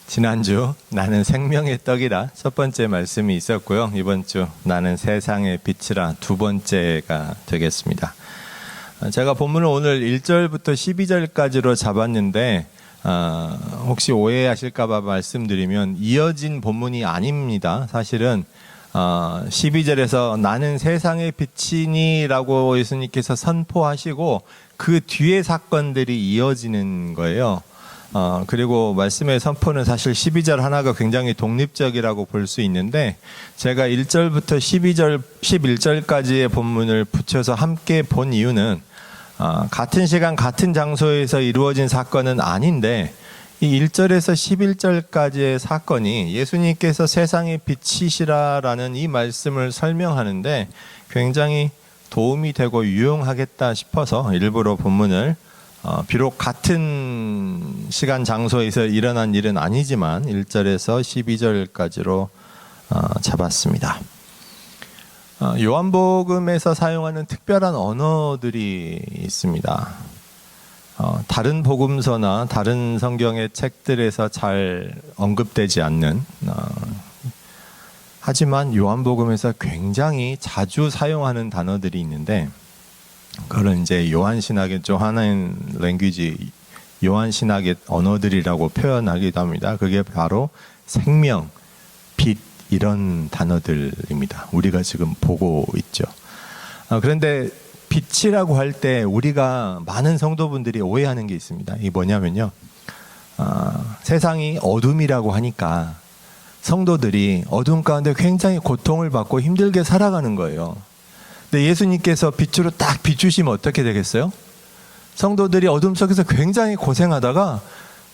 지난주 나는 생명의 떡이라 첫 번째 말씀이 있었고요. 이번 주 나는 세상의 빛이라 두 번째가 되겠습니다. 제가 본문을 오늘 1절부터 12절까지로 잡았는데 혹시 오해하실까 봐 말씀드리면 이어진 본문이 아닙니다. 사실은 12절에서 나는 세상의 빛이니 라고 예수님께서 선포하시고 그 뒤에 사건들이 이어지는 거예요. 그리고 말씀의 선포는 사실 12절 하나가 굉장히 독립적이라고 볼 수 있는데 제가 1절부터 12절, 11절까지의 본문을 붙여서 함께 본 이유는 같은 시간 같은 장소에서 이루어진 사건은 아닌데 이 1절에서 11절까지의 사건이 예수님께서 세상의 빛이시라라는 이 말씀을 설명하는데 굉장히 도움이 되고 유용하겠다 싶어서 일부러 본문을 비록 같은 시간 장소에서 일어난 일은 아니지만 1절에서 12절까지로 잡았습니다. 요한복음에서 사용하는 특별한 언어들이 있습니다. 다른 복음서나 다른 성경의 책들에서 잘 언급되지 않는 하지만 요한복음에서 굉장히 자주 사용하는 단어들이 있는데 그걸 이제 요한신학의 좀 하나의 랭귀지, 요한신학의 언어들이라고 표현하기도 합니다. 그게 바로 생명, 빛 이런 단어들입니다. 우리가 지금 보고 있죠. 그런데 빛이라고 할 때 우리가 많은 성도분들이 오해하는 게 있습니다. 이게 뭐냐면요. 세상이 어둠이라고 하니까 성도들이 어둠 가운데 굉장히 고통을 받고 힘들게 살아가는 거예요. 근데 예수님께서 빛으로 딱 비추시면 어떻게 되겠어요? 성도들이 어둠 속에서 굉장히 고생하다가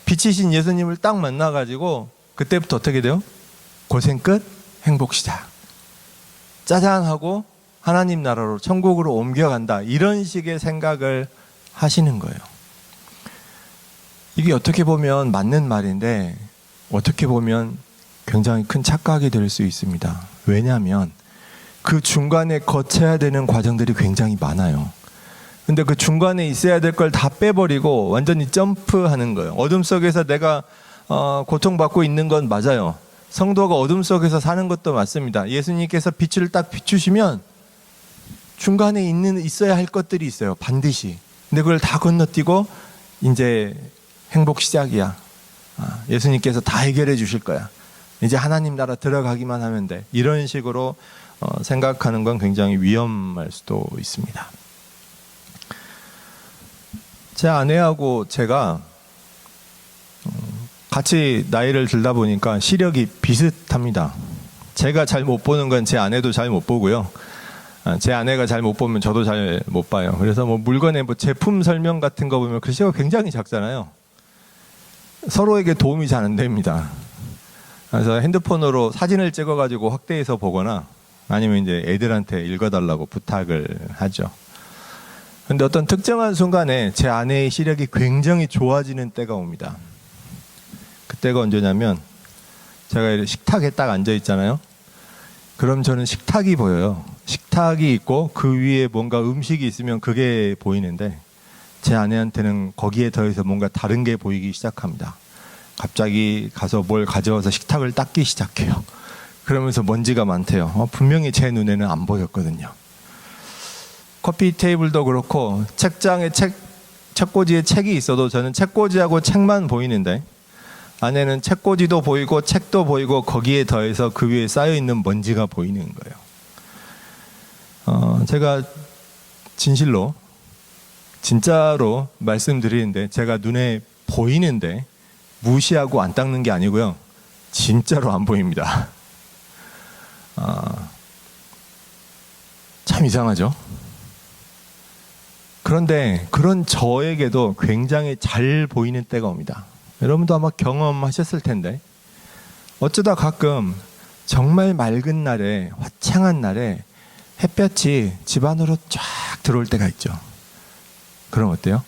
빛이신 예수님을 딱 만나가지고 그때부터 어떻게 돼요? 고생 끝, 행복 시작. 짜잔 하고 하나님 나라로 천국으로 옮겨간다. 이런 식의 생각을 하시는 거예요. 이게 어떻게 보면 맞는 말인데 어떻게 보면 굉장히 큰 착각이 될 수 있습니다. 왜냐하면 그 중간에 거쳐야 되는 과정들이 굉장히 많아요. 근데 그 중간에 있어야 될 걸 다 빼버리고 완전히 점프하는 거예요. 어둠 속에서 내가 고통받고 있는 건 맞아요. 성도가 어둠 속에서 사는 것도 맞습니다. 예수님께서 빛을 딱 비추시면 중간에 있어야 할 것들이 있어요. 반드시. 근데 그걸 다 건너뛰고 이제 행복 시작이야. 예수님께서 다 해결해 주실 거야. 이제 하나님 나라 들어가기만 하면 돼. 이런 식으로 생각하는 건 굉장히 위험할 수도 있습니다. 제 아내하고 제가 같이 나이를 들다 보니까 시력이 비슷합니다. 제가 잘 못 보는 건 제 아내도 잘 못 보고요. 제 아내가 잘 못 보면 저도 잘 못 봐요. 그래서 물건의 제품 설명 같은 거 보면 글씨가 굉장히 작잖아요. 서로에게 도움이 잘 안 됩니다. 그래서 핸드폰으로 사진을 찍어가지고 확대해서 보거나 아니면 이제 애들한테 읽어달라고 부탁을 하죠. 근데 어떤 특정한 순간에 제 아내의 시력이 굉장히 좋아지는 때가 옵니다. 그때가 언제냐면 제가 식탁에 딱 앉아 있잖아요. 그럼 저는 식탁이 보여요. 식탁이 있고 그 위에 뭔가 음식이 있으면 그게 보이는데 제 아내한테는 거기에 더해서 뭔가 다른 게 보이기 시작합니다. 갑자기 가서 뭘 가져와서 식탁을 닦기 시작해요. 그러면서 먼지가 많대요. 분명히 제 눈에는 안 보였거든요. 커피 테이블도 그렇고 책장에 책꽂이에 책이 있어도 저는 책꽂이하고 책만 보이는데 아내는 책꽂이도 보이고 책도 보이고 거기에 더해서 그 위에 쌓여있는 먼지가 보이는 거예요. 제가 진짜로 말씀드리는데 제가 눈에 보이는데 무시하고 안 닦는 게 아니고요. 진짜로 안 보입니다. 참 이상하죠? 그런데 그런 저에게도 굉장히 잘 보이는 때가 옵니다. 여러분도 아마 경험하셨을 텐데 어쩌다 가끔 정말 맑은 날에 화창한 날에 햇볕이 집 안으로 쫙 들어올 때가 있죠. 그럼 어때요?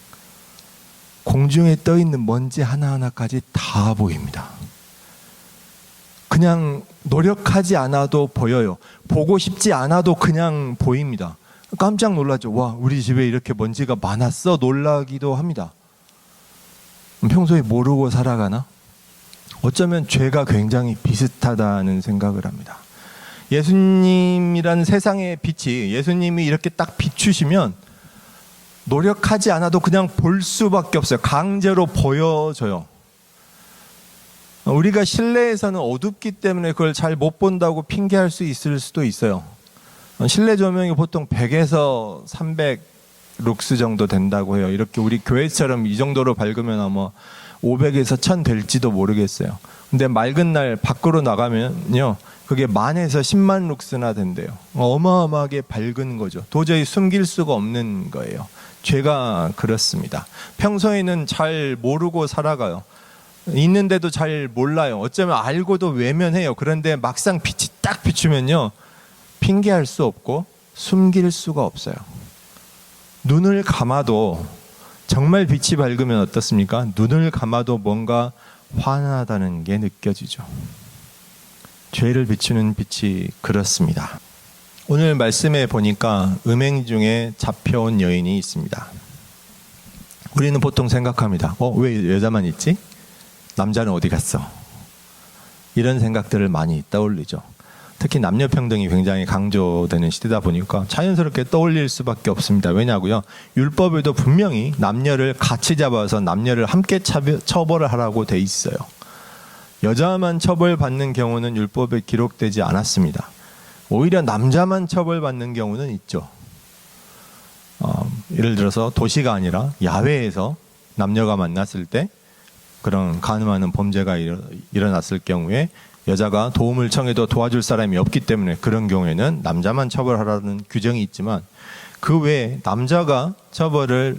공중에 떠있는 먼지 하나하나까지 다 보입니다. 그냥 노력하지 않아도 보여요. 보고 싶지 않아도 그냥 보입니다. 깜짝 놀라죠. 와, 우리 집에 이렇게 먼지가 많았어? 놀라기도 합니다. 평소에 모르고 살아가나? 어쩌면 죄가 굉장히 비슷하다는 생각을 합니다. 예수님이라는 세상의 빛이, 예수님이 이렇게 딱 비추시면 노력하지 않아도 그냥 볼 수밖에 없어요. 강제로 보여져요. 우리가 실내에서는 어둡기 때문에 그걸 잘 못 본다고 핑계할 수 있을 수도 있어요. 실내 조명이 보통 100에서 300 룩스 정도 된다고 해요. 이렇게 우리 교회처럼 이 정도로 밝으면 아마 500에서 1000 될지도 모르겠어요. 근데 맑은 날 밖으로 나가면요, 그게 10,000에서 100,000 룩스나 된대요. 어마어마하게 밝은 거죠. 도저히 숨길 수가 없는 거예요. 죄가 그렇습니다. 평소에는 잘 모르고 살아가요. 있는데도 잘 몰라요. 어쩌면 알고도 외면해요. 그런데 막상 빛이 딱 비추면요, 핑계할 수 없고 숨길 수가 없어요. 눈을 감아도, 정말 빛이 밝으면 어떻습니까? 눈을 감아도 뭔가 환하다는 게 느껴지죠. 죄를 비추는 빛이 그렇습니다. 오늘 말씀에 보니까 음행 중에 잡혀온 여인이 있습니다. 우리는 보통 생각합니다. 왜 여자만 있지? 남자는 어디 갔어? 이런 생각들을 많이 떠올리죠. 특히 남녀평등이 굉장히 강조되는 시대다 보니까 자연스럽게 떠올릴 수밖에 없습니다. 왜냐고요? 율법에도 분명히 남녀를 같이 잡아서 남녀를 함께 처벌을 하라고 돼 있어요. 여자만 처벌받는 경우는 율법에 기록되지 않았습니다. 오히려 남자만 처벌받는 경우는 있죠. 예를 들어서 도시가 아니라 야외에서 남녀가 만났을 때 그런 간음하는 범죄가 일어났을 경우에 여자가 도움을 청해도 도와줄 사람이 없기 때문에 그런 경우에는 남자만 처벌하라는 규정이 있지만 그 외에 남자가 처벌을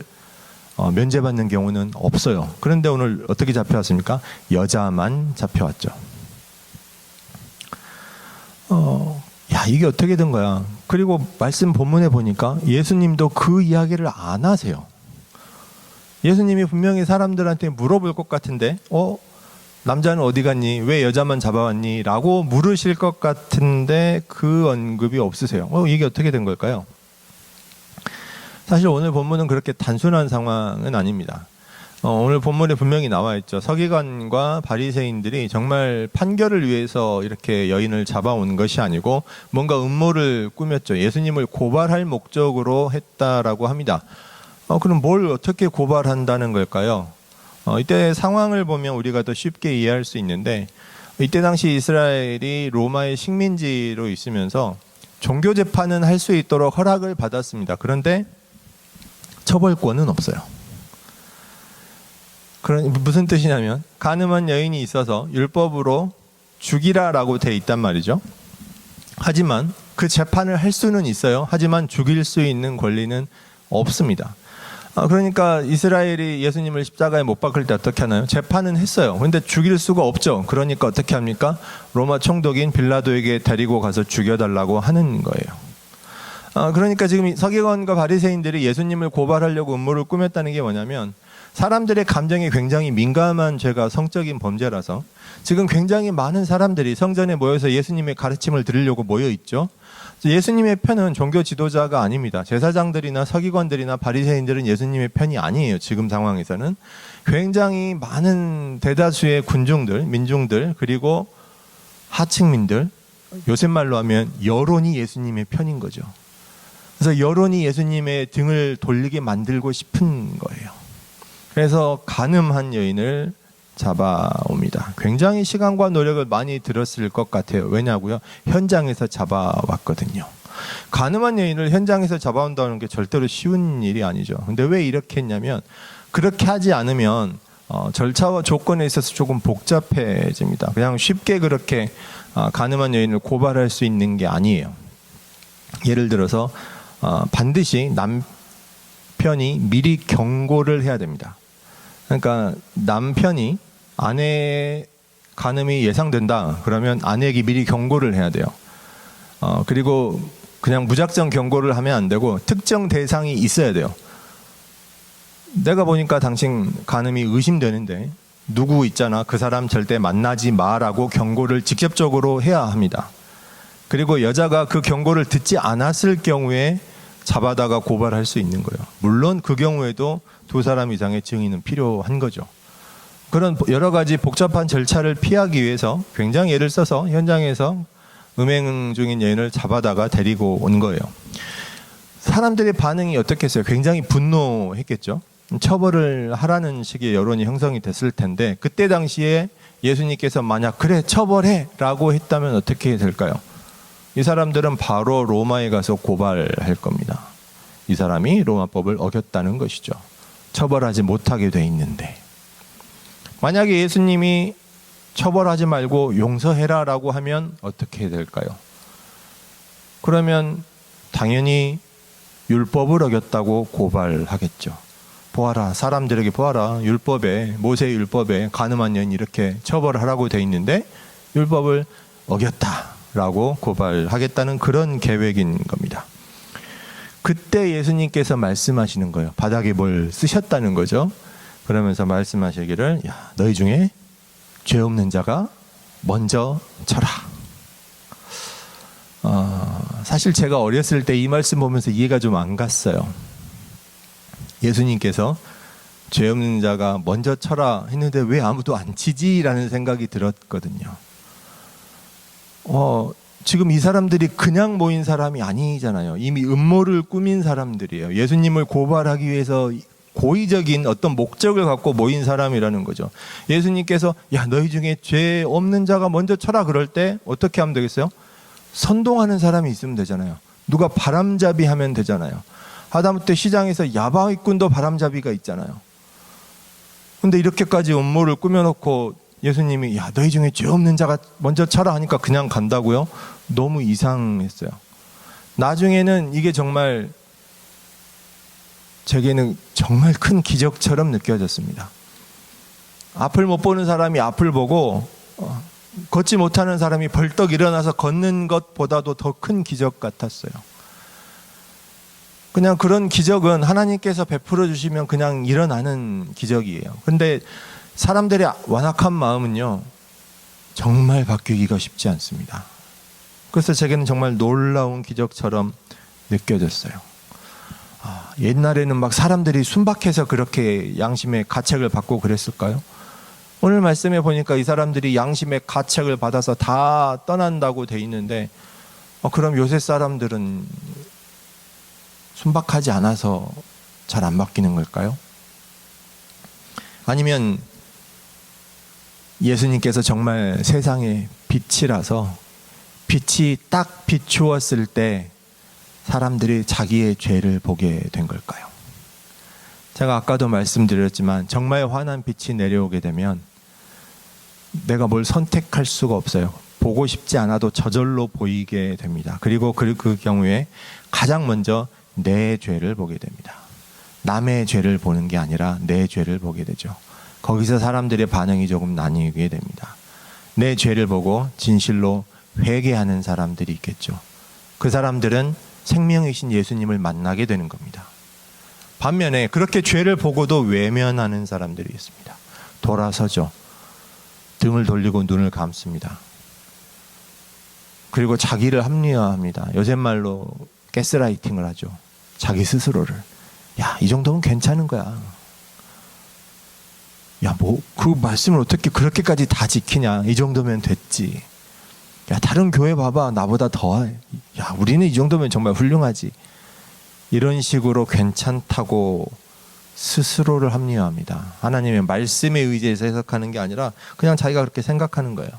면제받는 경우는 없어요. 그런데 오늘 어떻게 잡혀왔습니까? 여자만 잡혀왔죠. 이게 어떻게 된 거야? 그리고 말씀 본문에 보니까 예수님도 그 이야기를 안 하세요. 예수님이 분명히 사람들한테 물어볼 것 같은데, 남자는 어디 갔니? 왜 여자만 잡아왔니? 라고 물으실 것 같은데 그 언급이 없으세요. 이게 어떻게 된 걸까요? 사실 오늘 본문은 그렇게 단순한 상황은 아닙니다. 오늘 본문에 분명히 나와 있죠. 서기관과 바리새인들이 정말 판결을 위해서 이렇게 여인을 잡아온 것이 아니고 뭔가 음모를 꾸몄죠. 예수님을 고발할 목적으로 했다라고 합니다. 그럼 뭘 어떻게 고발한다는 걸까요? 이때 상황을 보면 우리가 더 쉽게 이해할 수 있는데, 이때 당시 이스라엘이 로마의 식민지로 있으면서 종교 재판은 할 수 있도록 허락을 받았습니다. 그런데 처벌권은 없어요. 무슨 뜻이냐면 간음한 여인이 있어서 율법으로 죽이라라고 돼 있단 말이죠. 하지만 그 재판을 할 수는 있어요. 하지만 죽일 수 있는 권리는 없습니다. 그러니까 이스라엘이 예수님을 십자가에 못 박을 때 어떻게 하나요? 재판은 했어요. 그런데 죽일 수가 없죠. 그러니까 어떻게 합니까? 로마 총독인 빌라도에게 데리고 가서 죽여달라고 하는 거예요. 그러니까 지금 서기관과 바리새인들이 예수님을 고발하려고 음모를 꾸몄다는 게 뭐냐면, 사람들의 감정이 굉장히 민감한 죄가 성적인 범죄라서 지금 굉장히 많은 사람들이 성전에 모여서 예수님의 가르침을 들으려고 모여 있죠. 예수님의 편은 종교 지도자가 아닙니다. 제사장들이나 서기관들이나 바리새인들은 예수님의 편이 아니에요. 지금 상황에서는 굉장히 많은 대다수의 군중들, 민중들, 그리고 하층민들, 요새 말로 하면 여론이 예수님의 편인 거죠. 그래서 여론이 예수님의 등을 돌리게 만들고 싶은 거예요. 그래서 간음한 여인을 잡아옵니다. 굉장히 시간과 노력을 많이 들었을 것 같아요. 왜냐고요? 현장에서 잡아왔거든요. 간음한 여인을 현장에서 잡아온다는 게 절대로 쉬운 일이 아니죠. 근데 왜 이렇게 했냐면, 그렇게 하지 않으면 절차와 조건에 있어서 조금 복잡해집니다. 그냥 쉽게 그렇게 간음한 여인을 고발할 수 있는 게 아니에요. 예를 들어서 반드시 남편이 미리 경고를 해야 됩니다. 그러니까 남편이 아내의 간음이 예상된다 그러면 아내에게 미리 경고를 해야 돼요. 그리고 그냥 무작정 경고를 하면 안 되고 특정 대상이 있어야 돼요. 내가 보니까 당신 간음이 의심되는데 누구 있잖아, 그 사람 절대 만나지 마라고 경고를 직접적으로 해야 합니다. 그리고 여자가 그 경고를 듣지 않았을 경우에 잡아다가 고발할 수 있는 거예요. 물론 그 경우에도 2사람 이상의 증인은 필요한 거죠. 그런 여러 가지 복잡한 절차를 피하기 위해서 굉장히 애를 써서 현장에서 음행 중인 여인을 잡아다가 데리고 온 거예요. 사람들의 반응이 어떻겠어요? 굉장히 분노했겠죠. 처벌을 하라는 식의 여론이 형성이 됐을 텐데, 그때 당시에 예수님께서 만약 그래 처벌해 라고 했다면 어떻게 될까요? 이 사람들은 바로 로마에 가서 고발할 겁니다. 이 사람이 로마법을 어겼다는 것이죠. 처벌하지 못하게 돼 있는데, 만약에 예수님이 처벌하지 말고 용서해라 라고 하면 어떻게 될까요? 그러면 당연히 율법을 어겼다고 고발하겠죠. 보아라, 사람들에게 보아라, 율법에, 모세의 율법에 간음한 여인 이렇게 처벌하라고 돼 있는데 율법을 어겼다라고 고발하겠다는 그런 계획인 겁니다. 그때 예수님께서 말씀하시는 거예요. 바닥에 뭘 쓰셨다는 거죠. 그러면서 말씀하시기를, 야, 너희 중에 죄 없는 자가 먼저 쳐라. 사실 제가 어렸을 때 이 말씀 보면서 이해가 좀 안 갔어요. 예수님께서 죄 없는 자가 먼저 쳐라 했는데 왜 아무도 안 치지라는 생각이 들었거든요. 지금 이 사람들이 그냥 모인 사람이 아니잖아요. 이미 음모를 꾸민 사람들이에요. 예수님을 고발하기 위해서 고의적인 어떤 목적을 갖고 모인 사람이라는 거죠. 예수님께서 야, 너희 중에 죄 없는 자가 먼저 쳐라 그럴 때 어떻게 하면 되겠어요? 선동하는 사람이 있으면 되잖아요. 누가 바람잡이 하면 되잖아요. 하다못해 시장에서 야바위꾼도 바람잡이가 있잖아요. 근데 이렇게까지 음모를 꾸며놓고 예수님이 야, 너희 중에 죄 없는 자가 먼저 쳐라 하니까 그냥 간다고요? 너무 이상했어요. 나중에는 이게 정말 제게는 정말 큰 기적처럼 느껴졌습니다. 앞을 못 보는 사람이 앞을 보고 걷지 못하는 사람이 벌떡 일어나서 걷는 것보다도 더 큰 기적 같았어요. 그냥 그런 기적은 하나님께서 베풀어 주시면 그냥 일어나는 기적이에요. 근데 사람들의 완악한 마음은요, 정말 바뀌기가 쉽지 않습니다. 그래서 제게는 정말 놀라운 기적처럼 느껴졌어요. 옛날에는 막 사람들이 순박해서 그렇게 양심의 가책을 받고 그랬을까요? 오늘 말씀에 보니까 이 사람들이 양심의 가책을 받아서 다 떠난다고 돼 있는데, 그럼 요새 사람들은 순박하지 않아서 잘 안 바뀌는 걸까요? 아니면 예수님께서 정말 세상의 빛이라서 빛이 딱 비추었을 때 사람들이 자기의 죄를 보게 된 걸까요? 제가 아까도 말씀드렸지만 정말 환한 빛이 내려오게 되면 내가 뭘 선택할 수가 없어요. 보고 싶지 않아도 저절로 보이게 됩니다. 그리고 그 경우에 가장 먼저 내 죄를 보게 됩니다. 남의 죄를 보는 게 아니라 내 죄를 보게 되죠. 거기서 사람들의 반응이 조금 나뉘게 됩니다. 내 죄를 보고 진실로 회개하는 사람들이 있겠죠. 그 사람들은 생명이신 예수님을 만나게 되는 겁니다. 반면에 그렇게 죄를 보고도 외면하는 사람들이 있습니다. 돌아서죠. 등을 돌리고 눈을 감습니다. 그리고 자기를 합리화합니다. 요새 말로 가스라이팅을 하죠. 자기 스스로를. 야, 이 정도면 괜찮은 거야. 야, 뭐 그 말씀을 어떻게 그렇게까지 다 지키냐. 이 정도면 됐지. 야, 다른 교회 봐봐. 나보다 더해. 야, 우리는 이 정도면 정말 훌륭하지. 이런 식으로 괜찮다고 스스로를 합리화합니다. 하나님의 말씀에 의지해서 해석하는 게 아니라 그냥 자기가 그렇게 생각하는 거예요.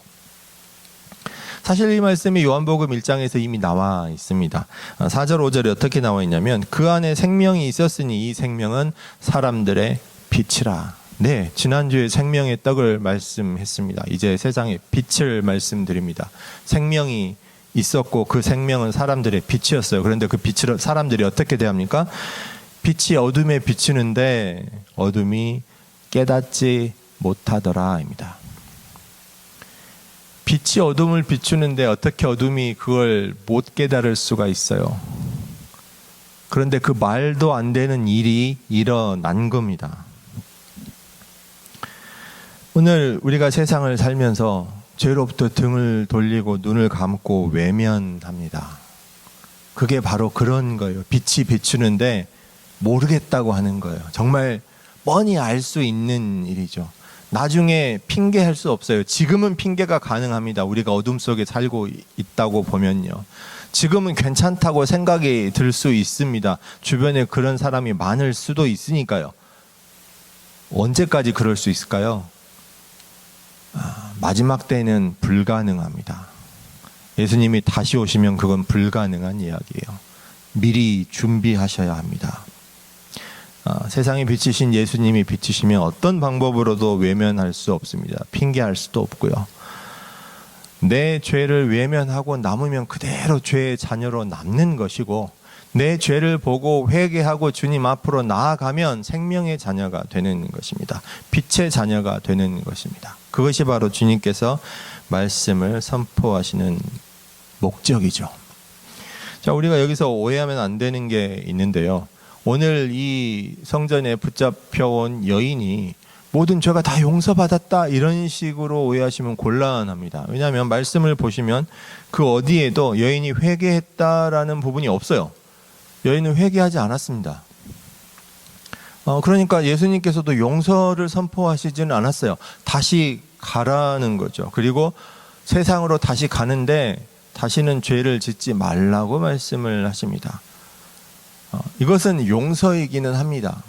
사실 이 말씀이 요한복음 1장에서 이미 나와 있습니다. 4절 5절에 어떻게 나와 있냐면 그 안에 생명이 있었으니 이 생명은 사람들의 빛이라. 네, 지난주에 생명의 떡을 말씀했습니다. 이제 세상에 빛을 말씀드립니다. 생명이 있었고 그 생명은 사람들의 빛이었어요. 그런데 그 빛을 사람들이 어떻게 대합니까? 빛이 어둠에 비추는데 어둠이 깨닫지 못하더라입니다. 빛이 어둠을 비추는데 어떻게 어둠이 그걸 못 깨달을 수가 있어요? 그런데 그 말도 안 되는 일이 일어난 겁니다. 오늘 우리가 세상을 살면서 죄로부터 등을 돌리고 눈을 감고 외면합니다. 그게 바로 그런 거예요. 빛이 비추는데 모르겠다고 하는 거예요. 정말 뻔히 알 수 있는 일이죠. 나중에 핑계할 수 없어요. 지금은 핑계가 가능합니다. 우리가 어둠 속에 살고 있다고 보면요. 지금은 괜찮다고 생각이 들 수 있습니다. 주변에 그런 사람이 많을 수도 있으니까요. 언제까지 그럴 수 있을까요? 마지막 때는 불가능합니다. 예수님이 다시 오시면 그건 불가능한 이야기예요. 미리 준비하셔야 합니다. 세상에 비치신 예수님이 비치시면 어떤 방법으로도 외면할 수 없습니다. 핑계할 수도 없고요. 내 죄를 외면하고 남으면 그대로 죄의 자녀로 남는 것이고, 내 죄를 보고 회개하고 주님 앞으로 나아가면 생명의 자녀가 되는 것입니다. 빛의 자녀가 되는 것입니다. 그것이 바로 주님께서 말씀을 선포하시는 목적이죠. 자, 우리가 여기서 오해하면 안 되는 게 있는데요. 오늘 이 성전에 붙잡혀온 여인이 모든 죄가 다 용서받았다 이런 식으로 오해하시면 곤란합니다. 왜냐하면 말씀을 보시면 그 어디에도 여인이 회개했다라는 부분이 없어요. 여인은 회개하지 않았습니다. 그러니까 예수님께서도 용서를 선포하시지는 않았어요. 다시 가라는 거죠. 그리고 세상으로 다시 가는데 다시는 죄를 짓지 말라고 말씀을 하십니다. 이것은 용서이기는 합니다.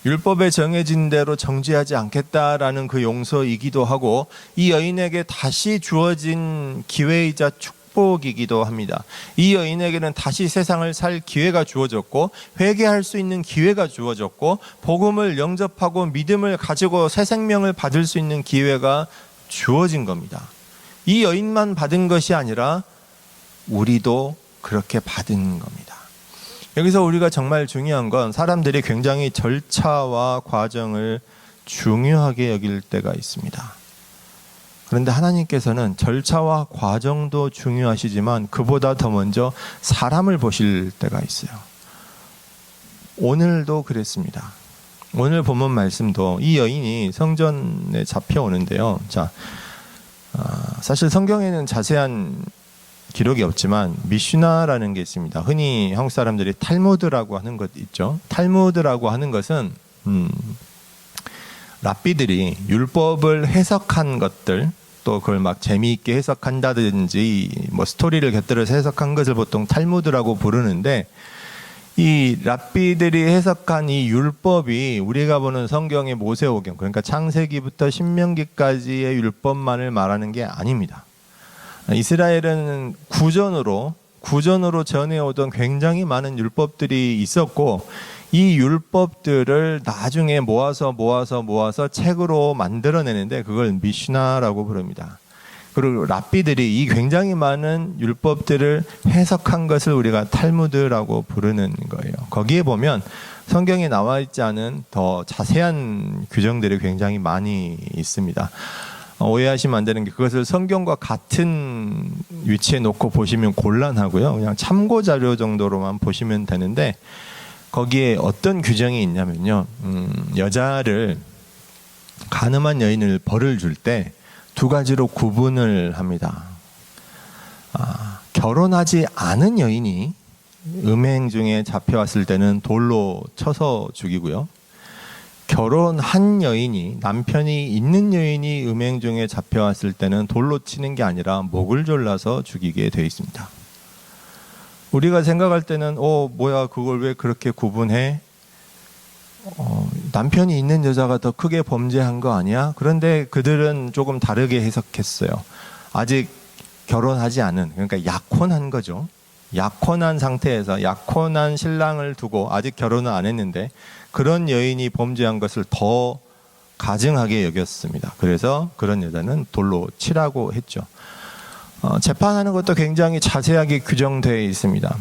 율법에 정해진 대로 정죄하지 않겠다라는 그 용서이기도 하고, 이 여인에게 다시 주어진 기회이자 축복이기도 합니다. 이 여인에게는 다시 세상을 살 기회가 주어졌고, 회개할 수 있는 기회가 주어졌고, 복음을 영접하고 믿음을 가지고 새 생명을 받을 수 있는 기회가 주어진 겁니다. 이 여인만 받은 것이 아니라 우리도 그렇게 받은 겁니다. 여기서 우리가 정말 중요한 건, 사람들이 굉장히 절차와 과정을 중요하게 여길 때가 있습니다. 그런데 하나님께서는 절차와 과정도 중요하시지만 그보다 더 먼저 사람을 보실 때가 있어요. 오늘도 그랬습니다. 오늘 본문 말씀도 이 여인이 성전에 잡혀오는데요. 자, 사실 성경에는 자세한 기록이 없지만 미슈나라는 게 있습니다. 흔히 한국 사람들이 탈무드라고 하는 것 있죠. 탈무드라고 하는 것은 랍비들이 율법을 해석한 것들, 또 그걸 막 재미있게 해석한다든지 뭐 스토리를 곁들여서 해석한 것을 보통 탈무드라고 부르는데, 이 랍비들이 해석한 이 율법이 우리가 보는 성경의 모세오경, 그러니까 창세기부터 신명기까지의 율법만을 말하는 게 아닙니다. 이스라엘은 구전으로 전해오던 굉장히 많은 율법들이 있었고, 이 율법들을 나중에 모아서 책으로 만들어내는데 그걸 미슈나라고 부릅니다. 그리고 랍비들이 이 굉장히 많은 율법들을 해석한 것을 우리가 탈무드라고 부르는 거예요. 거기에 보면 성경에 나와 있지 않은 더 자세한 규정들이 굉장히 많이 있습니다. 오해하시면 안 되는 게, 그것을 성경과 같은 위치에 놓고 보시면 곤란하고요. 그냥 참고 자료 정도로만 보시면 되는데, 거기에 어떤 규정이 있냐면요. 여자를, 간음한 여인을 벌을 줄 때 두 가지로 구분을 합니다. 결혼하지 않은 여인이 음행 중에 잡혀왔을 때는 돌로 쳐서 죽이고요. 결혼한 여인이, 남편이 있는 여인이 음행 중에 잡혀왔을 때는 돌로 치는 게 아니라 목을 졸라서 죽이게 되어 있습니다. 우리가 생각할 때는 뭐야, 그걸 왜 그렇게 구분해? 남편이 있는 여자가 더 크게 범죄한 거 아니야? 그런데 그들은 조금 다르게 해석했어요. 아직 결혼하지 않은, 그러니까 약혼한 거죠. 약혼한 상태에서 약혼한 신랑을 두고 아직 결혼을 안 했는데 그런 여인이 범죄한 것을 더 가증하게 여겼습니다. 그래서 그런 여자는 돌로 치라고 했죠. 재판하는 것도 굉장히 자세하게 규정되어 있습니다.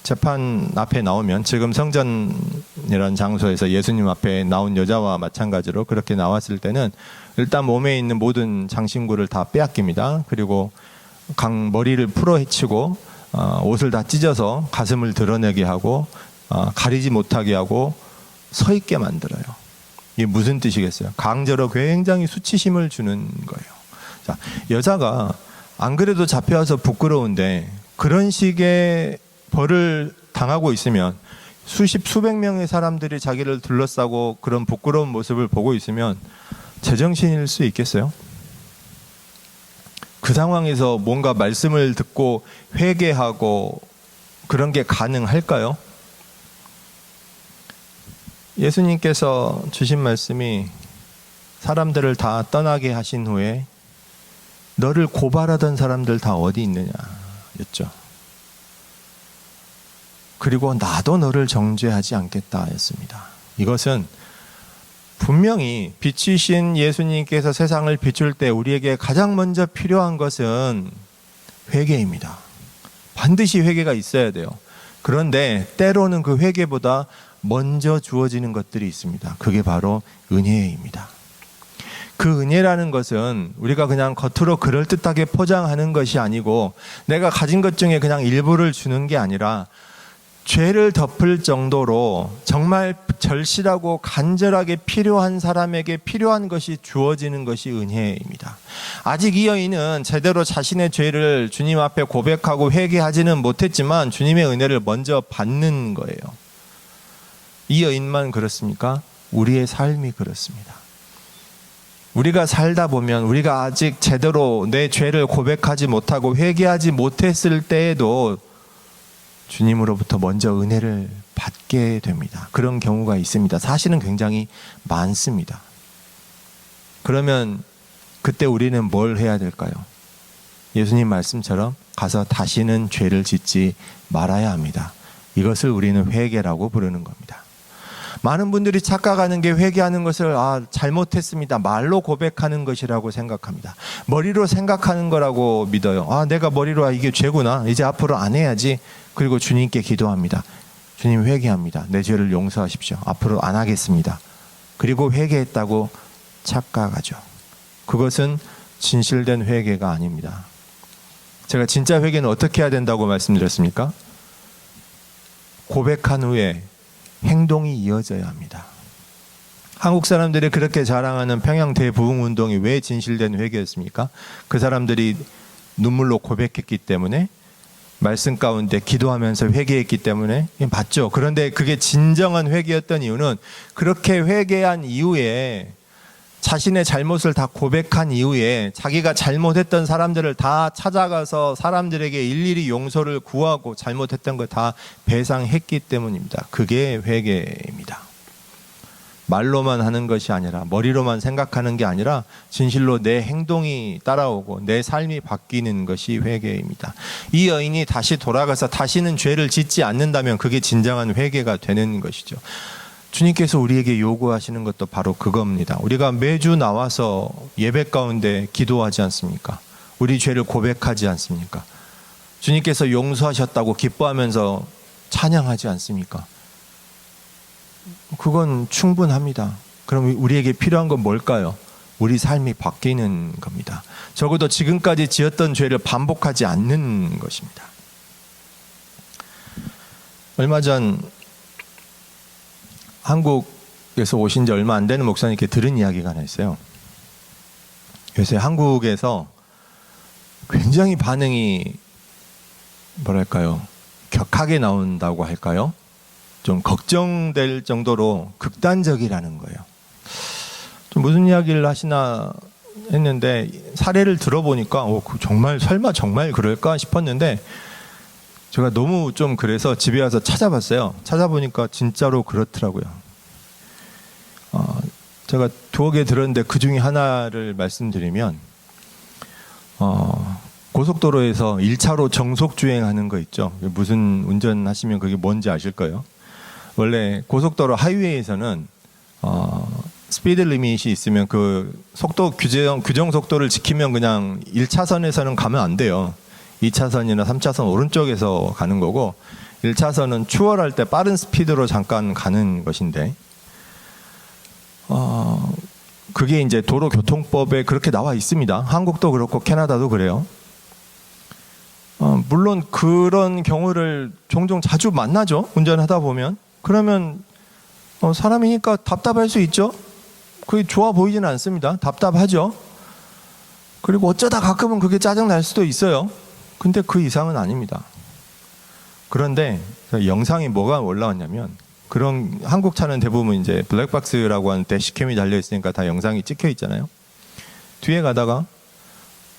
재판 앞에 나오면, 지금 성전이라는 장소에서 예수님 앞에 나온 여자와 마찬가지로 그렇게 나왔을 때는 일단 몸에 있는 모든 장신구를 다 빼앗깁니다. 그리고 머리를 풀어헤치고 옷을 다 찢어서 가슴을 드러내게 하고 가리지 못하게 하고 서 있게 만들어요. 이게 무슨 뜻이겠어요? 강제로 굉장히 수치심을 주는 거예요. 자, 여자가 안 그래도 잡혀와서 부끄러운데 그런 식의 벌을 당하고 있으면, 수백 명의 사람들이 자기를 둘러싸고 그런 부끄러운 모습을 보고 있으면 제정신일 수 있겠어요? 그 상황에서 뭔가 말씀을 듣고 회개하고 그런 게 가능할까요? 예수님께서 주신 말씀이 사람들을 다 떠나게 하신 후에 너를 고발하던 사람들 다 어디 있느냐 였죠. 그리고 나도 너를 정죄하지 않겠다 였습니다. 이것은 분명히 빛이신 예수님께서 세상을 비출 때 우리에게 가장 먼저 필요한 것은 회개입니다. 반드시 회개가 있어야 돼요. 그런데 때로는 그 회개보다 먼저 주어지는 것들이 있습니다. 그게 바로 은혜입니다. 그 은혜라는 것은 우리가 그냥 겉으로 그럴듯하게 포장하는 것이 아니고 내가 가진 것 중에 그냥 일부를 주는 게 아니라 죄를 덮을 정도로 정말 절실하고 간절하게 필요한 사람에게 필요한 것이 주어지는 것이 은혜입니다. 아직 이 여인은 제대로 자신의 죄를 주님 앞에 고백하고 회개하지는 못했지만 주님의 은혜를 먼저 받는 거예요. 이 여인만 그렇습니까? 우리의 삶이 그렇습니다. 우리가 살다 보면 우리가 아직 제대로 내 죄를 고백하지 못하고 회개하지 못했을 때에도 주님으로부터 먼저 은혜를 받게 됩니다. 그런 경우가 있습니다. 사실은 굉장히 많습니다. 그러면 그때 우리는 뭘 해야 될까요? 예수님 말씀처럼 가서 다시는 죄를 짓지 말아야 합니다. 이것을 우리는 회개라고 부르는 겁니다. 많은 분들이 착각하는 게 회개하는 것을 잘못했습니다. 말로 고백하는 것이라고 생각합니다. 머리로 생각하는 거라고 믿어요. 내가 머리로 이게 죄구나. 이제 앞으로 안 해야지. 그리고 주님께 기도합니다. 주님 회개합니다. 내 죄를 용서하십시오. 앞으로 안 하겠습니다. 그리고 회개했다고 착각하죠. 그것은 진실된 회개가 아닙니다. 제가 진짜 회개는 어떻게 해야 된다고 말씀드렸습니까? 고백한 후에 행동이 이어져야 합니다. 한국 사람들이 그렇게 자랑하는 평양 대부흥운동이 왜 진실된 회개였습니까? 그 사람들이 눈물로 고백했기 때문에, 말씀 가운데 기도하면서 회개했기 때문에 맞죠. 그런데 그게 진정한 회개였던 이유는 그렇게 회개한 이후에 자신의 잘못을 다 고백한 이후에 자기가 잘못했던 사람들을 다 찾아가서 사람들에게 일일이 용서를 구하고 잘못했던 걸 다 배상했기 때문입니다. 그게 회개입니다. 말로만 하는 것이 아니라, 머리로만 생각하는 게 아니라 진실로 내 행동이 따라오고 내 삶이 바뀌는 것이 회개입니다. 이 여인이 다시 돌아가서 다시는 죄를 짓지 않는다면 그게 진정한 회개가 되는 것이죠. 주님께서 우리에게 요구하시는 것도 바로 그겁니다. 우리가 매주 나와서 예배 가운데 기도하지 않습니까? 우리 죄를 고백하지 않습니까? 주님께서 용서하셨다고 기뻐하면서 찬양하지 않습니까? 그건 충분합니다. 그럼 우리에게 필요한 건 뭘까요? 우리 삶이 바뀌는 겁니다. 적어도 지금까지 지었던 죄를 반복하지 않는 것입니다. 얼마 전 한국에서 오신 지 얼마 안 되는 목사님께 들은 이야기가 하나 있어요. 요새 한국에서 굉장히 반응이 격하게 나온다고 할까요? 좀 걱정될 정도로 극단적이라는 거예요. 좀 무슨 이야기를 하시나 했는데 사례를 들어보니까 설마 정말 그럴까 싶었는데 제가 너무 좀 그래서 집에 와서 찾아봤어요. 찾아보니까 진짜로 그렇더라고요. 제가 두어 개 들었는데 그 중에 하나를 말씀드리면 고속도로에서 1차로 정속 주행하는 거 있죠. 무슨 운전하시면 그게 뭔지 아실 거예요. 원래 고속도로 하이웨이에서는 스피드 리밋이 있으면 그 속도 규정 속도를 지키면 그냥 1차선에서는 가면 안 돼요. 2차선이나 3차선 오른쪽에서 가는 거고 1차선은 추월할 때 빠른 스피드로 잠깐 가는 것인데 그게 이제 도로교통법에 그렇게 나와 있습니다. 한국도 그렇고 캐나다도 그래요. 물론 그런 경우를 종종 자주 만나죠. 운전하다 보면. 그러면 사람이니까 답답할 수 있죠. 그게 좋아 보이지는 않습니다. 답답하죠. 그리고 어쩌다 가끔은 그게 짜증날 수도 있어요. 근데 그 이상은 아닙니다. 그런데 영상이 뭐가 올라왔냐면 그런 한국 차는 대부분 이제 블랙박스라고 하는 대시캠이 달려 있으니까 다 영상이 찍혀 있잖아요. 뒤에 가다가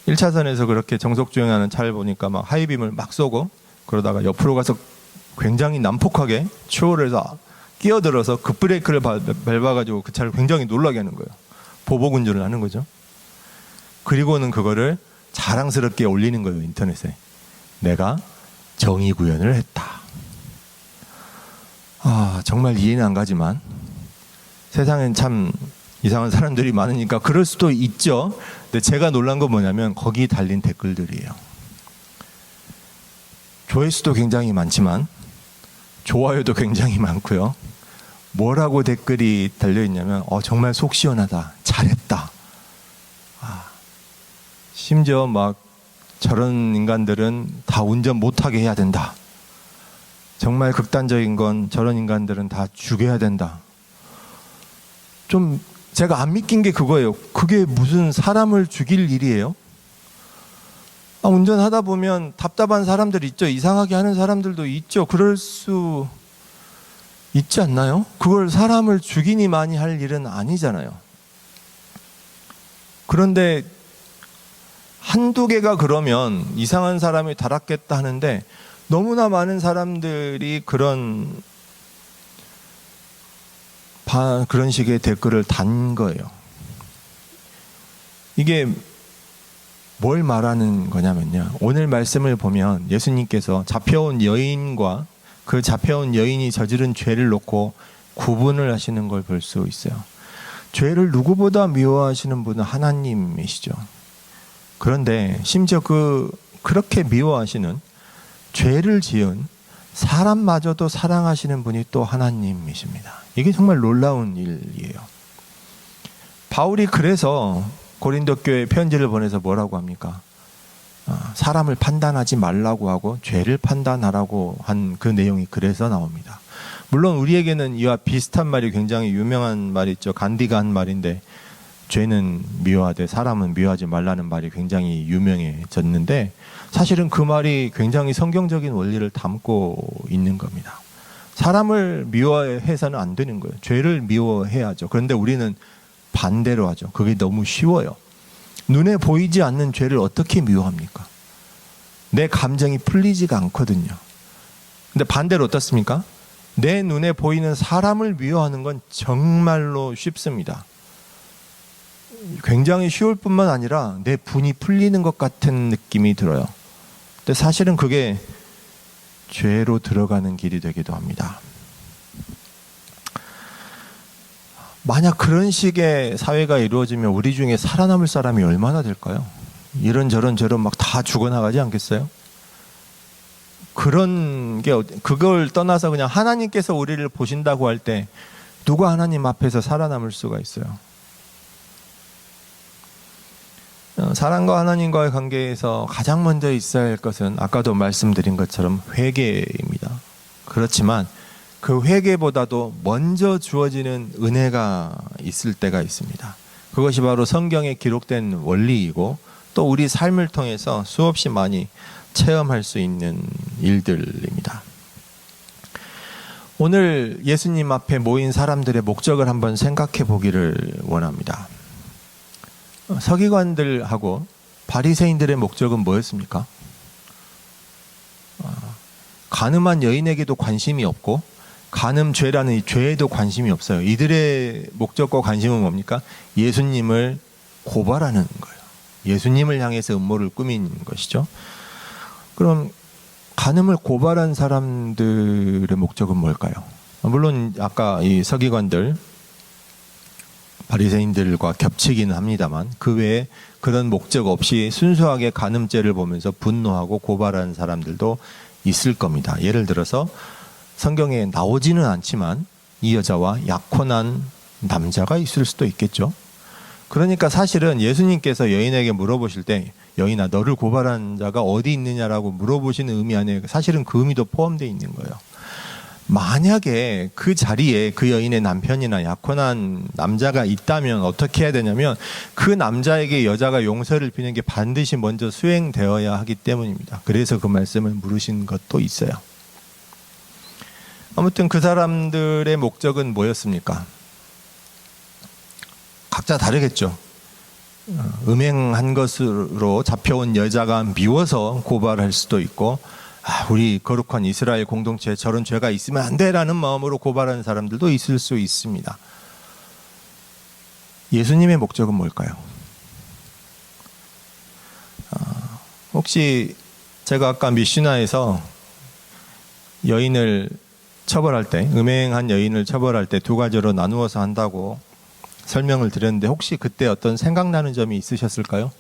1차선에서 그렇게 정속 주행하는 차를 보니까 막 하이빔을 막 쏘고 그러다가 옆으로 가서 굉장히 난폭하게 추월해서 끼어들어서 급브레이크를 밟아가지고 그 차를 굉장히 놀라게 하는 거예요. 보복 운전을 하는 거죠. 그리고는 그거를 자랑스럽게 올리는 거예요, 인터넷에. 내가 정의 구현을 했다. 정말 이해는 안 가지만 세상엔 참 이상한 사람들이 많으니까 그럴 수도 있죠. 근데 제가 놀란 건 뭐냐면 거기 달린 댓글들이에요. 조회수도 굉장히 많지만 좋아요도 굉장히 많고요. 뭐라고 댓글이 달려있냐면 정말 속 시원하다. 잘했다. 심지어 막 저런 인간들은 다 운전 못하게 해야 된다. 정말 극단적인 건 저런 인간들은 다 죽여야 된다. 좀 제가 안 믿긴 게 그거예요. 그게 무슨 사람을 죽일 일이에요? 운전하다 보면 답답한 사람들 있죠. 이상하게 하는 사람들도 있죠. 그럴 수 있지 않나요? 그걸 사람을 죽이니 많이 할 일은 아니잖아요. 그런데 한두 개가 그러면 이상한 사람이 달았겠다 하는데 너무나 많은 사람들이 그런 식의 댓글을 단 거예요. 이게 뭘 말하는 거냐면요. 오늘 말씀을 보면 예수님께서 잡혀온 여인과 그 잡혀온 여인이 저지른 죄를 놓고 구분을 하시는 걸 볼 수 있어요. 죄를 누구보다 미워하시는 분은 하나님이시죠. 그런데 심지어 그렇게 미워하시는 죄를 지은 사람마저도 사랑하시는 분이 또 하나님이십니다. 이게 정말 놀라운 일이에요. 바울이 그래서 고린도 교회에 편지를 보내서 뭐라고 합니까? 사람을 판단하지 말라고 하고 죄를 판단하라고 한 그 내용이 그래서 나옵니다. 물론 우리에게는 이와 비슷한 말이 굉장히 유명한 말이 있죠. 간디가 한 말인데 죄는 미워하되 사람은 미워하지 말라는 말이 굉장히 유명해졌는데 사실은 그 말이 굉장히 성경적인 원리를 담고 있는 겁니다. 사람을 미워해서는 안 되는 거예요. 죄를 미워해야죠. 그런데 우리는 반대로 하죠. 그게 너무 쉬워요. 눈에 보이지 않는 죄를 어떻게 미워합니까? 내 감정이 풀리지가 않거든요. 근데 반대로 어떻습니까? 내 눈에 보이는 사람을 미워하는 건 정말로 쉽습니다. 굉장히 쉬울 뿐만 아니라 내 분이 풀리는 것 같은 느낌이 들어요. 근데 사실은 그게 죄로 들어가는 길이 되기도 합니다. 만약 그런 식의 사회가 이루어지면 우리 중에 살아남을 사람이 얼마나 될까요? 이런저런 죄로 막 다 죽어나가지 않겠어요? 그걸 떠나서 그냥 하나님께서 우리를 보신다고 할 때 누가 하나님 앞에서 살아남을 수가 있어요? 사랑과 하나님과의 관계에서 가장 먼저 있어야 할 것은 아까도 말씀드린 것처럼 회개입니다. 그렇지만 그 회개보다도 먼저 주어지는 은혜가 있을 때가 있습니다. 그것이 바로 성경에 기록된 원리이고 또 우리 삶을 통해서 수없이 많이 체험할 수 있는 일들입니다. 오늘 예수님 앞에 모인 사람들의 목적을 한번 생각해 보기를 원합니다. 서기관들하고 바리새인들의 목적은 뭐였습니까? 간음한 여인에게도 관심이 없고 간음죄라는 이 죄에도 관심이 없어요. 이들의 목적과 관심은 뭡니까? 예수님을 고발하는 거예요. 예수님을 향해서 음모를 꾸민 것이죠. 그럼 간음을 고발한 사람들의 목적은 뭘까요? 물론 아까 이 서기관들 바리새인들과 겹치기는 합니다만 그 외에 그런 목적 없이 순수하게 간음죄를 보면서 분노하고 고발하는 사람들도 있을 겁니다. 예를 들어서 성경에 나오지는 않지만 이 여자와 약혼한 남자가 있을 수도 있겠죠. 그러니까 사실은 예수님께서 여인에게 물어보실 때 여인아 너를 고발한 자가 어디 있느냐라고 물어보시는 의미 안에 사실은 그 의미도 포함되어 있는 거예요. 만약에 그 자리에 그 여인의 남편이나 약혼한 남자가 있다면 어떻게 해야 되냐면 그 남자에게 여자가 용서를 비는 게 반드시 먼저 수행되어야 하기 때문입니다. 그래서 그 말씀을 물으신 것도 있어요. 아무튼 그 사람들의 목적은 뭐였습니까? 각자 다르겠죠. 음행한 것으로 잡혀온 여자가 미워서 고발할 수도 있고, 우리 거룩한 이스라엘 공동체에 저런 죄가 있으면 안 돼라는 마음으로 고발하는 사람들도 있을 수 있습니다. 예수님의 목적은 뭘까요? 혹시 제가 아까 미슈나에서 여인을 처벌할 때, 음행한 여인을 처벌할 때 두 가지로 나누어서 한다고 설명을 드렸는데, 혹시 그때 어떤 생각나는 점이 있으셨을까요?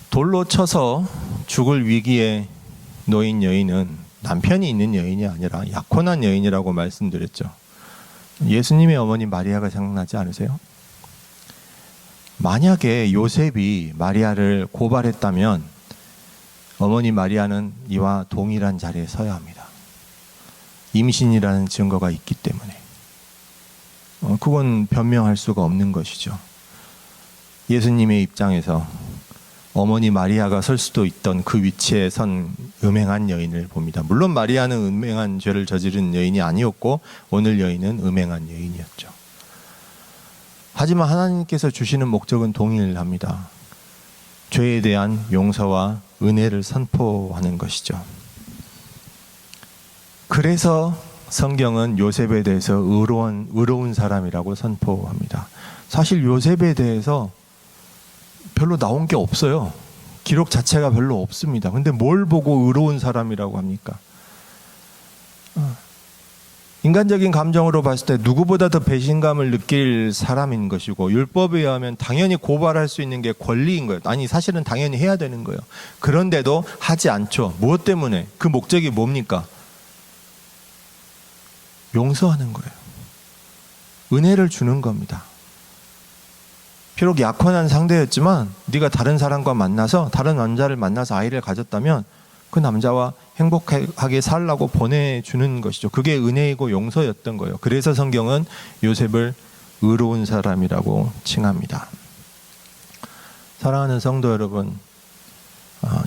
돌로 쳐서 죽을 위기에 놓인 여인은 남편이 있는 여인이 아니라 약혼한 여인이라고 말씀드렸죠. 예수님의 어머니 마리아가 생각나지 않으세요? 만약에 요셉이 마리아를 고발했다면 어머니 마리아는 이와 동일한 자리에 서야 합니다. 임신이라는 증거가 있기 때문에. 그건 변명할 수가 없는 것이죠. 예수님의 입장에서 어머니 마리아가 설 수도 있던 그 위치에 선 음행한 여인을 봅니다. 물론 마리아는 음행한 죄를 저지른 여인이 아니었고 오늘 여인은 음행한 여인이었죠. 하지만 하나님께서 주시는 목적은 동일합니다. 죄에 대한 용서와 은혜를 선포하는 것이죠. 그래서 성경은 요셉에 대해서 의로운 사람이라고 선포합니다. 사실 요셉에 대해서 별로 나온 게 없어요. 기록 자체가 별로 없습니다. 근데 뭘 보고 의로운 사람이라고 합니까? 인간적인 감정으로 봤을 때 누구보다 더 배신감을 느낄 사람인 것이고, 율법에 의하면 당연히 고발할 수 있는 게 권리인 거예요. 아니, 사실은 당연히 해야 되는 거예요. 그런데도 하지 않죠. 무엇 때문에? 그 목적이 뭡니까? 용서하는 거예요. 은혜를 주는 겁니다. 비록 약혼한 상대였지만 네가 다른 사람과 만나서, 다른 남자를 만나서 아이를 가졌다면 그 남자와 행복하게 살라고 보내주는 것이죠. 그게 은혜이고 용서였던 거예요. 그래서 성경은 요셉을 의로운 사람이라고 칭합니다. 사랑하는 성도 여러분,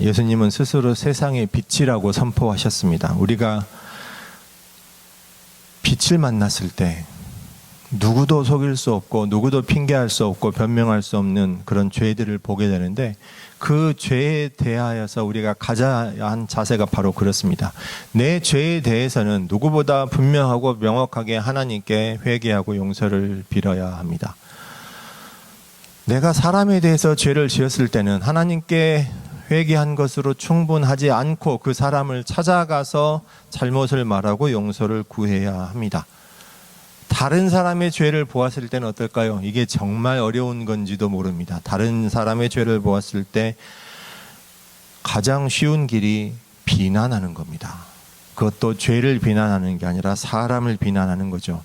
예수님은 스스로 세상의 빛이라고 선포하셨습니다. 우리가 빛을 만났을 때 누구도 속일 수 없고 누구도 핑계할 수 없고 변명할 수 없는 그런 죄들을 보게 되는데, 그 죄에 대하여서 우리가 가져야 한 자세가 바로 그렇습니다. 내 죄에 대해서는 누구보다 분명하고 명확하게 하나님께 회개하고 용서를 빌어야 합니다. 내가 사람에 대해서 죄를 지었을 때는 하나님께 회개한 것으로 충분하지 않고 그 사람을 찾아가서 잘못을 말하고 용서를 구해야 합니다. 다른 사람의 죄를 보았을 때는 어떨까요? 이게 정말 어려운 건지도 모릅니다. 다른 사람의 죄를 보았을 때 가장 쉬운 길이 비난하는 겁니다. 그것도 죄를 비난하는 게 아니라 사람을 비난하는 거죠.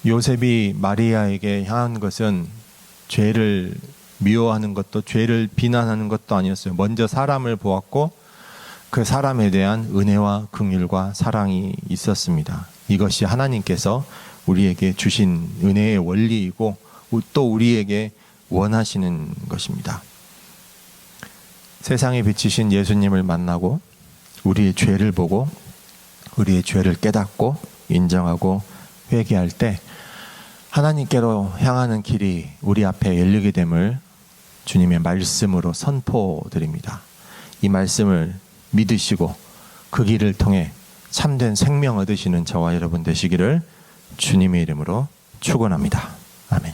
요셉이 마리아에게 향한 것은 죄를 미워하는 것도 죄를 비난하는 것도 아니었어요. 먼저 사람을 보았고 그 사람에 대한 은혜와 긍휼과 사랑이 있었습니다. 이것이 하나님께서 우리에게 주신 은혜의 원리이고 또 우리에게 원하시는 것입니다. 세상에 비치신 예수님을 만나고 우리의 죄를 보고 우리의 죄를 깨닫고 인정하고 회개할 때 하나님께로 향하는 길이 우리 앞에 열리게 됨을 주님의 말씀으로 선포드립니다. 이 말씀을 믿으시고 그 길을 통해 참된 생명 얻으시는 저와 여러분 되시기를 주님의 이름으로 축원합니다. 아멘.